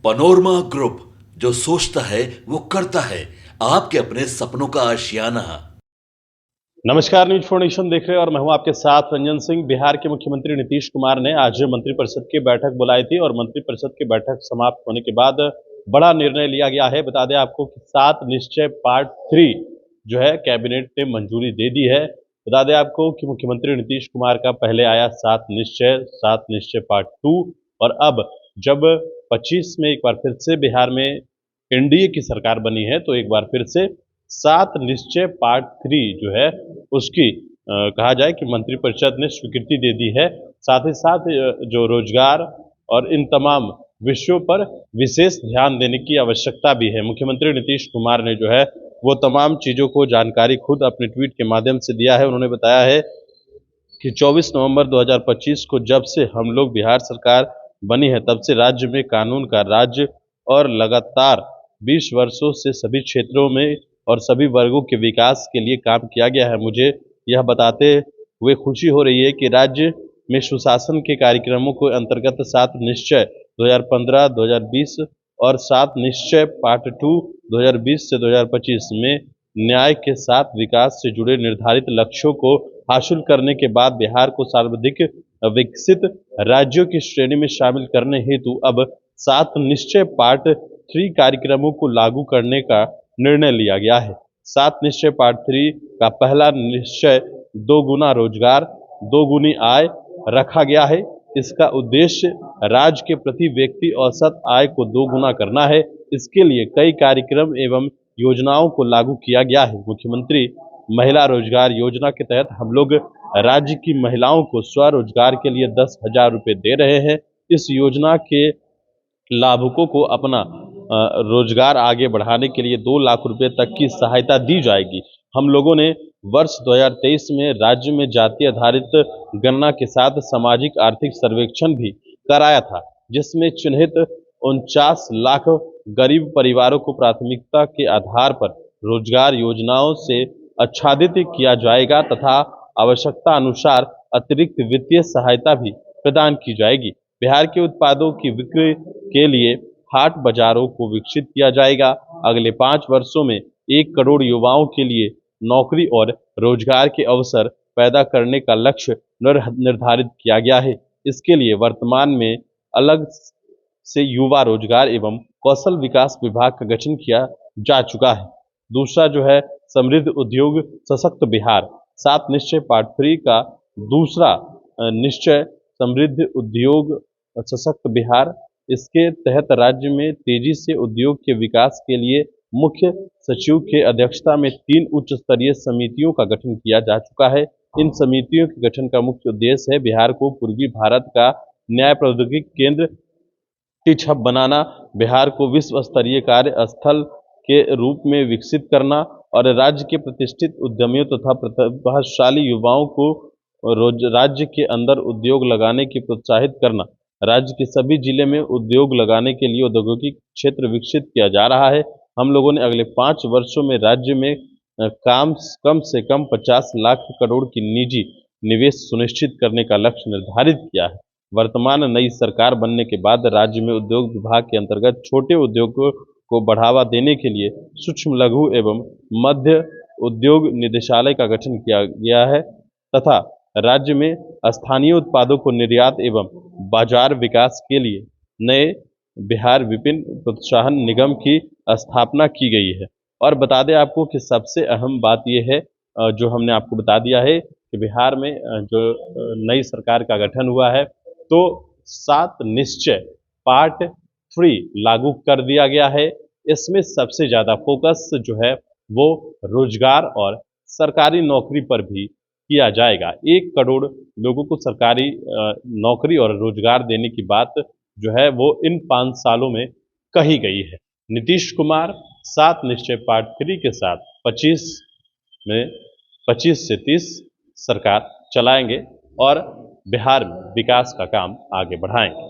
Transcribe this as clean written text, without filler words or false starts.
Panorama group, जो सोचता है वो करता है। आपके अपने सपनों का आशियाना। नमस्कार, न्यूज फॉर नेशन देख रहे हैं और मैं हूं आपके साथ रंजन सिंह। बिहार के मुख्यमंत्री नीतीश कुमार ने आज मंत्रिपरिषद की बैठक बुलाई थी और मंत्रिपरिषद की बैठक समाप्त होने के बाद बड़ा निर्णय लिया गया है। बता दें आपको कि 7 निश्चय पार्ट 3 जो है कैबिनेट ने मंजूरी दे दी है। बता दें आपको कि मुख्यमंत्री नीतीश कुमार का पहले आया 7 निश्चय पार्ट 2 और अब जब 25 में एक बार फिर से बिहार में एनडीए की सरकार बनी है तो एक बार फिर से 7 निश्चय पार्ट 3 जो है उसकी कहा जाए कि मंत्रिपरिषद ने स्वीकृति दे दी है। साथ ही साथ जो रोजगार और इन तमाम विषयों पर विशेष ध्यान देने की आवश्यकता भी है। मुख्यमंत्री नीतीश कुमार ने जो है वो तमाम चीज़ों को जानकारी खुद अपने ट्वीट के माध्यम से दिया है। उन्होंने बताया है कि 24 नवंबर 2025 को जब से हम लोग बिहार सरकार बनी है तब से राज्य में कानून का राज्य और लगातार 20 वर्षों से सभी क्षेत्रों में और सभी वर्गों के विकास के लिए काम किया गया है। मुझे यह बताते हुए खुशी हो रही है कि राज्य में सुशासन के कार्यक्रमों के अंतर्गत 7 निश्चय 2015-2020 और 7 निश्चय पार्ट 2 2020 से 2025 में न्याय के साथ विकास से जुड़े निर्धारित लक्ष्यों को हासिल करने के बाद बिहार को सर्वाधिक विकसित राज्यों की श्रेणी में शामिल करने हेतु अब 7 निश्चय पार्ट 3 कार्यक्रमों को लागू करने का निर्णय लिया गया है। 7 निश्चय पार्ट 3 का पहला निश्चय 2 गुना रोजगार 2 गुनी आय रखा गया है। इसका उद्देश्य राज्य के प्रति व्यक्ति औसत आय को 2 गुना करना है। इसके लिए कई कार्यक्रम एवं योजनाओं को लागू किया गया है। मुख्यमंत्री महिला रोजगार योजना के तहत हम लोग राज्य की महिलाओं को स्वरोजगार के लिए 10,000 रुपये दे रहे हैं। इस योजना के लाभुकों को अपना रोजगार आगे बढ़ाने के लिए 2 लाख रुपए तक की सहायता दी जाएगी। हम लोगों ने वर्ष 2023 में राज्य में जाति आधारित गणना के साथ सामाजिक आर्थिक सर्वेक्षण भी कराया था, जिसमें चिन्हित 49 लाख गरीब परिवारों को प्राथमिकता के आधार पर रोजगार योजनाओं से आच्छादित किया जाएगा तथा आवश्यकता अनुसार अतिरिक्त वित्तीय सहायता भी प्रदान की जाएगी। बिहार के उत्पादों की बिक्री के लिए हाट बाजारों को विकसित किया जाएगा। अगले 5 वर्षों में 1 करोड़ युवाओं के लिए नौकरी और रोजगार के अवसर पैदा करने का लक्ष्य निर्धारित किया गया है। इसके लिए वर्तमान में अलग से युवा रोजगार एवं कौशल विकास विभाग का गठन किया जा चुका है। दूसरा जो है समृद्ध उद्योग सशक्त बिहार, 7 निश्चय पार्ट 3 का दूसरा निश्चय समृद्ध उद्योग सशक्त बिहार। इसके तहत राज्य में तेजी से उद्योग के विकास के लिए मुख्य सचिव के अध्यक्षता में 3 उच्च स्तरीय समितियों का गठन किया जा चुका है। इन समितियों के गठन का मुख्य उद्देश्य है बिहार को पूर्वी भारत का न्याय प्रौद्योगिकी केंद्र टीच हब बनाना, बिहार को विश्व स्तरीय कार्य स्थल के रूप में विकसित करना और राज्य के प्रतिष्ठित उद्यमियों तथा प्रतिभाशाली युवाओं को राज्य के अंदर उद्योग लगाने की प्रोत्साहित करना। राज्य के सभी जिले में उद्योग लगाने के लिए औद्योगिक क्षेत्र विकसित किया जा रहा है। हम लोगों ने अगले 5 वर्षों में राज्य में कम से कम 50 लाख करोड़ की निजी निवेश सुनिश्चित करने का लक्ष्य निर्धारित किया है। वर्तमान नई सरकार बनने के बाद राज्य में उद्योग विभाग के अंतर्गत छोटे उद्योगों को बढ़ावा देने के लिए सूक्ष्म लघु एवं मध्य उद्योग निदेशालय का गठन किया गया है तथा राज्य में स्थानीय उत्पादों को निर्यात एवं बाजार विकास के लिए नए बिहार विपणन प्रोत्साहन निगम की स्थापना की गई है। और बता दें आपको कि सबसे अहम बात यह है जो हमने आपको बता दिया है कि बिहार में जो नई सरकार का गठन हुआ है तो 7 निश्चय पार्ट 3 लागू कर दिया गया है। इसमें सबसे ज़्यादा फोकस जो है वो रोजगार और सरकारी नौकरी पर भी किया जाएगा। 1 करोड़ लोगों को सरकारी नौकरी और रोजगार देने की बात जो है वो इन 5 सालों में कही गई है। नीतीश कुमार 7 निश्चय पार्ट 3 के साथ 25 से 30 सरकार चलाएंगे और बिहार में विकास का काम आगे बढ़ाएंगे।